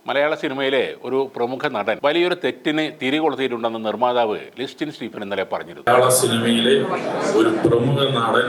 മലയാള സിനിമയിലെ ഒരു പ്രമുഖ നടൻ വലിയൊരു തെറ്റിന് തിരികൊളുത്തിയിട്ടുണ്ടെന്ന് നിർമ്മാതാവ് ലിസ്റ്റിൻ സ്റ്റീഫൻ ഇന്നലെ പറഞ്ഞിരുന്നു. മലയാള സിനിമയിലെ ഒരു പ്രമുഖ നടൻ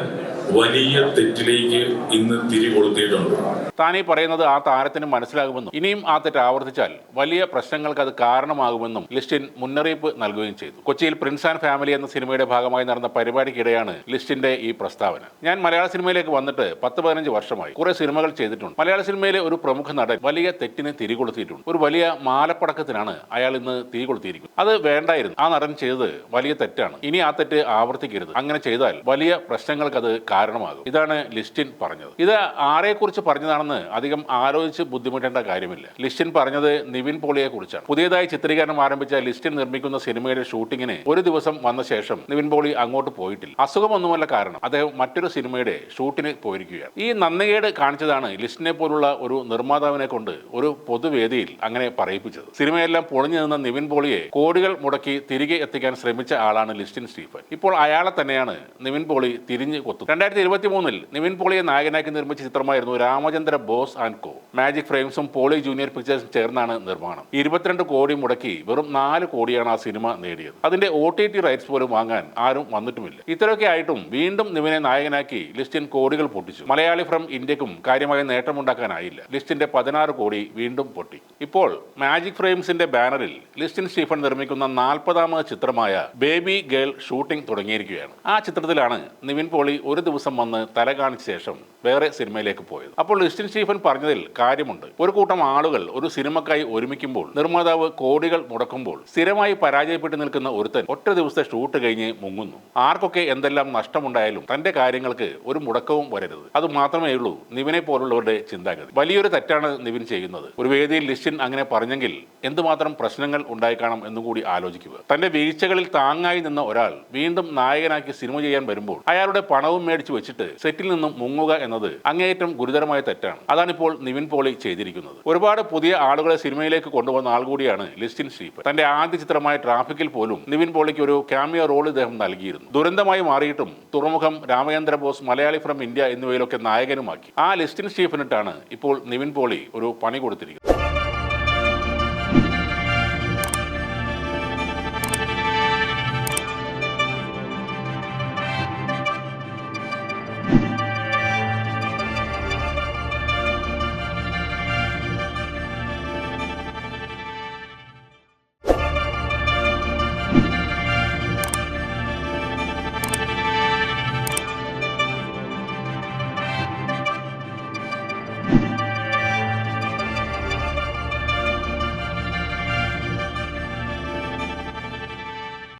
വലിയ തെറ്റിലേക്ക് ഇന്ന് തിരികൊളുത്തിയിട്ടുണ്ട്. താനീ പറയുന്നത് ആ താരത്തിന് മനസ്സിലാകുമെന്നും ഇനിയും ആ തെറ്റ് ആവർത്തിച്ചാൽ വലിയ പ്രശ്നങ്ങൾക്ക് അത് കാരണമാകുമെന്നും ലിസ്റ്റിൻ മുന്നറിയിപ്പ് നൽകുകയും ചെയ്തു. കൊച്ചിയിൽ പ്രിൻസ് ആൻഡ് ഫാമിലി എന്ന സിനിമയുടെ ഭാഗമായി നടന്ന പരിപാടിക്കിടെയാണ് ലിസ്റ്റിന്റെ ഈ പ്രസ്താവന. ഞാൻ മലയാള സിനിമയിലേക്ക് വന്നിട്ട് 10-15 വർഷമായി. കുറെ സിനിമകൾ ചെയ്തിട്ടുണ്ട്. മലയാള സിനിമയിലെ ഒരു പ്രമുഖ നടൻ വലിയ തെറ്റിന് തിരികൊളുത്തിയിട്ടുണ്ട്. ഒരു വലിയ മാലപ്പടക്കത്തിനാണ് അയാൾ ഇന്ന് തിരികൊളുത്തിയിരിക്കുന്നത്. അത് വേണ്ടായിരുന്നു. ആ നടൻ ചെയ്തത് വലിയ തെറ്റാണ്. ഇനി ആ തെറ്റ് ആവർത്തിക്കരുത്. അങ്ങനെ ചെയ്താൽ വലിയ പ്രശ്നങ്ങൾക്ക് അത് കാരണമാകും. ഇതാണ് ലിസ്റ്റിൻ പറഞ്ഞത്. ഇത് ആരെക്കുറിച്ച് പറഞ്ഞതാണെന്ന് അധികം ആലോചിച്ച് ബുദ്ധിമുട്ടേണ്ട കാര്യമില്ല. ലിസ്റ്റിൻ പറഞ്ഞത് നിവിൻ പോളിയെ കുറിച്ചാണ്. പുതിയതായി ചിത്രീകരണം ആരംഭിച്ച ലിസ്റ്റിൻ നിർമ്മിക്കുന്ന സിനിമയുടെ ഷൂട്ടിങ്ങിന് ഒരു ദിവസം വന്ന ശേഷം നിവിൻ പോളി അങ്ങോട്ട് പോയിട്ടില്ല. അസുഖമൊന്നുമല്ല കാരണം. അദ്ദേഹം മറ്റൊരു സിനിമയുടെ ഷൂട്ടിന് പോയിരിക്കുകയാണ്. ഈ നന്ദികേട് കാണിച്ചതാണ് ലിസ്റ്റിനെ പോലുള്ള ഒരു നിർമ്മാതാവിനെ കൊണ്ട് ഒരു പൊതുവേദിയിൽ അങ്ങനെ പറയിപ്പിച്ചത്. സിനിമയെല്ലാം പൊളിഞ്ഞു നിന്ന നിവിൻ പോളിയെ കോടികൾ മുടക്കി തിരികെ എത്തിക്കാൻ ശ്രമിച്ച ആളാണ് ലിസ്റ്റിൻ സ്റ്റീഫൻ. ഇപ്പോൾ അയാളെ തന്നെയാണ് നിവിൻ പോളി തിരിഞ്ഞു കൊത്തുന്നത്. 2023 നിവിൻ പോളിയെ നായകനാക്കി നിർമ്മിച്ച ചിത്രമായിരുന്നു Ramachandra Bose and co. Magic ഫ്രെയിംസും പോളി ജൂനിയർ പിക്ചേഴ്സും ചേർന്നാണ് നിർമ്മാണം. 22 കോടി മുടക്കി വെറും 4 കോടിയാണ് ആ സിനിമ നേടിയത്. അതിന്റെ OTT റൈറ്റ്സ് പോലും വാങ്ങാൻ ആരും വന്നിട്ടുമില്ല. ഇത്രയൊക്കെ ആയിട്ടും വീണ്ടും നിവിനെ നായകനാക്കി ലിസ്റ്റിൻ കോടികൾ പൊട്ടിച്ചു. മലയാളി ഫ്രം ഇന്ത്യക്കും കാര്യമായ നേട്ടമുണ്ടാക്കാനായില്ല. ലിസ്റ്റിന്റെ 16 കോടി വീണ്ടും പൊട്ടി. ഇപ്പോൾ മാജിക് ഫ്രെയിംസിന്റെ ബാനറിൽ ലിസ്റ്റിൻ സ്റ്റീഫൻ നിർമ്മിക്കുന്ന 40ാമത് ചിത്രമായ ബേബി ഗേൾ ഷൂട്ടിംഗ് തുടങ്ങിയിരിക്കുകയാണ്. ആ ചിത്രത്തിലാണ് നിവിൻ പോളി ഒരു ദിവസം വന്ന് തല കാണിച്ച ശേഷം വേറെ സിനിമയിലേക്ക് പോയത്. അപ്പോൾ ലിസ്റ്റിൻ സ്റ്റീഫൻ പറഞ്ഞതിൽ കാര്യമുണ്ട്. ഒരു കൂട്ടം ആളുകൾ ഒരു സിനിമക്കായി ഒരുമിക്കുമ്പോൾ, നിർമ്മാതാവ് കോടികൾ മുടക്കുമ്പോൾ സ്ഥിരമായി പരാജയപ്പെട്ടു നിൽക്കുന്ന ഒരുത്തൻ ഒറ്റ ദിവസത്തെ ഷൂട്ട് കഴിഞ്ഞ് മുങ്ങുന്നു. ആർക്കൊക്കെ എന്തെല്ലാം നഷ്ടമുണ്ടായാലും തന്റെ കാര്യങ്ങൾക്ക് ഒരു മുടക്കവും വരരുത്. അത് മാത്രമേ ഉള്ളൂ നിവിനെ പോലുള്ളവരുടെ ചിന്താഗതി. വലിയൊരു തെറ്റാണ് നിവിൻ ചെയ്യുന്നത്. ഒരു വേദിയിൽ ലിസ്റ്റിൻ അങ്ങനെ പറഞ്ഞെങ്കിൽ എന്തുമാത്രം പ്രശ്നങ്ങൾ ഉണ്ടായിക്കാണും എന്നുകൂടി ആലോചിക്കുക. തന്റെ വീഴ്ചകളിൽ താങ്ങായി നിന്ന ഒരാൾ വീണ്ടും നായകനാക്കി സിനിമ ചെയ്യാൻ വരുമ്പോൾ അയാളുടെ പണവും മേടിച്ചു വെച്ചിട്ട് സെറ്റിൽ നിന്നും മുങ്ങുക എന്നത് അങ്ങേയറ്റം ഗുരുതരമായ തെറ്റാണ്. അതാണിപ്പോൾ നിവിൻ പോളി ചെയ്തിരിക്കുന്നത്. ഒരുപാട് പുതിയ ആളുകളെ സിനിമയിലേക്ക് കൊണ്ടുവന്ന ആൾ കൂടിയാണ് ലിസ്റ്റിൻ സ്റ്റീഫൻ. തന്റെ ആദ്യ ചിത്രമായ ട്രാഫിക്കിൽ പോലും നിവിൻ പോളിക്ക് ഒരു ക്യാമിയോ റോൾ ഇദ്ദേഹം നൽകിയിരുന്നു. ദുരന്തമായി മാറിയിട്ടും തുറമുഖം, രാമചന്ദ്ര ബോസ്, മലയാളി ഫ്രം ഇന്ത്യ എന്നിവയിലൊക്കെ നായകനുമാക്കി. ആ ലിസ്റ്റിൻ സ്റ്റീഫനിട്ടാണ് ഇപ്പോൾ നിവിൻ പോളി ഒരു പണി കൊടുത്തിരിക്കുന്നത്.